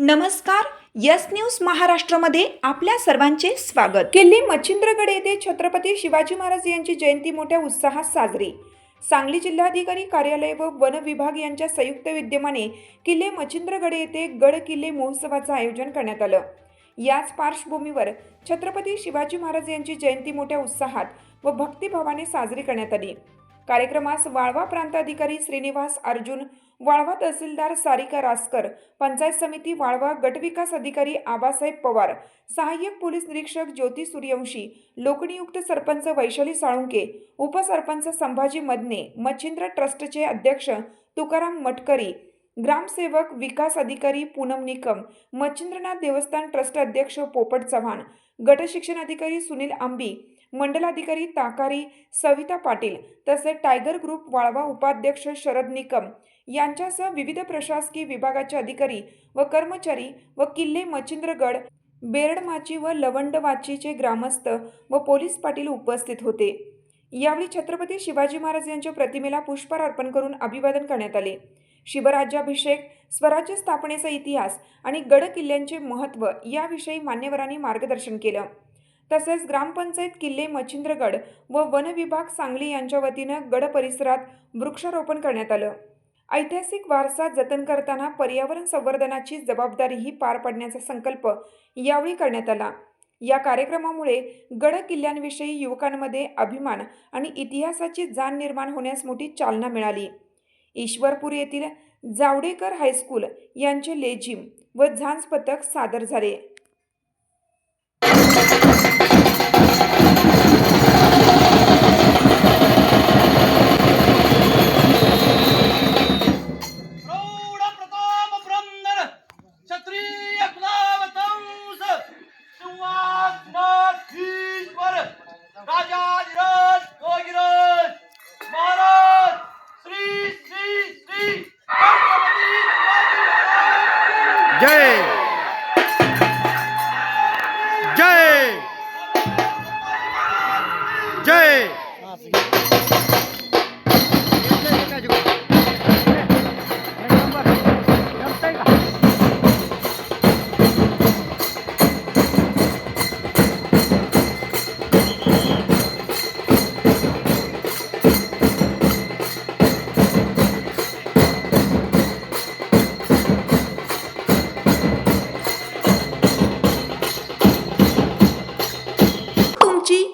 नमस्कार. Yes news महाराष्ट्रामध्ये आपल्या सर्वांचे स्वागत. किल्ले मच्छिंद्रगड येथे छत्रपती शिवाजी महाराज यांची जयंती मोठ्या उत्साहात साजरी. सांगली जिल्हाधिकारी कार्यालय व वन विभाग यांच्या संयुक्त विद्यमाने किल्ले मच्छिंद्रगड येथे गड किल्ले महोत्सवाचं आयोजन करण्यात आलं. याच पार्श्वभूमीवर छत्रपती शिवाजी महाराज यांची जयंती मोठ्या उत्साहात व भक्तिभावाने साजरी करण्यात आली. कार्यक्रमास वाळवा प्रांताधिकारी श्रीनिवास अर्जुन, वाळवा तहसीलदार सारिका रासकर, पंचायत समिती वाळवा गटविकास अधिकारी आबासाहेब पवार, सहाय्यक पोलीस निरीक्षक ज्योती सूर्यवंशी, लोकनियुक्त सरपंच वैशाली साळुंके, उपसरपंच संभाजी मदने, मच्छिंद्र ट्रस्टचे अध्यक्ष तुकाराम मटकरी, ग्रामसेवक विकास अधिकारी पूनम निकम, मच्छिंद्रनाथ देवस्थान ट्रस्ट अध्यक्ष पोपट चव्हाण, गट शिक्षण अधिकारी सुनील आंबी, मंडलाधिकारी ताकारी सविता पाटील तसेच टायगर ग्रुप वाळवा उपाध्यक्ष शरद निकम यांच्यासह विविध प्रशासकीय विभागाचे अधिकारी व कर्मचारी व किल्ले मच्छिंद्रगड, बेरडमाची व लवंडवाचीचे ग्रामस्थ व पोलीस पाटील उपस्थित होते. यावेळी छत्रपती शिवाजी महाराज यांच्या प्रतिमेला पुष्पहार अर्पण करून अभिवादन करण्यात आले. शिवराज्याभिषेक, स्वराज्य स्थापनेचा इतिहास आणि गड किल्ल्यांचे महत्त्व याविषयी मान्यवरांनी मार्गदर्शन केलं. तसेच ग्रामपंचायत किल्ले मच्छिंद्रगड व वन विभाग सांगली यांच्या वतीनं गड परिसरात वृक्षारोपण करण्यात आलं. ऐतिहासिक वारसा जतन करताना पर्यावरण संवर्धनाची जबाबदारीही पार पाडण्याचा संकल्प यावेळी करण्यात आला. या कार्यक्रमामुळे गड किल्ल्यांविषयी युवकांमध्ये अभिमान आणि इतिहासाची जाण निर्माण होण्यास मोठी चालना मिळाली. ईश्वरपूर येथील जावडेकर हायस्कूल यांचे लेझिम व झांज पथक सादर झाले. जय जय जय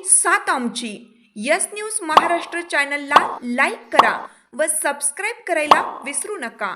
साथ आमची. यस न्यूज महाराष्ट्र चॅनलला लाईक करा व सबस्क्राईब करायला विसरू नका.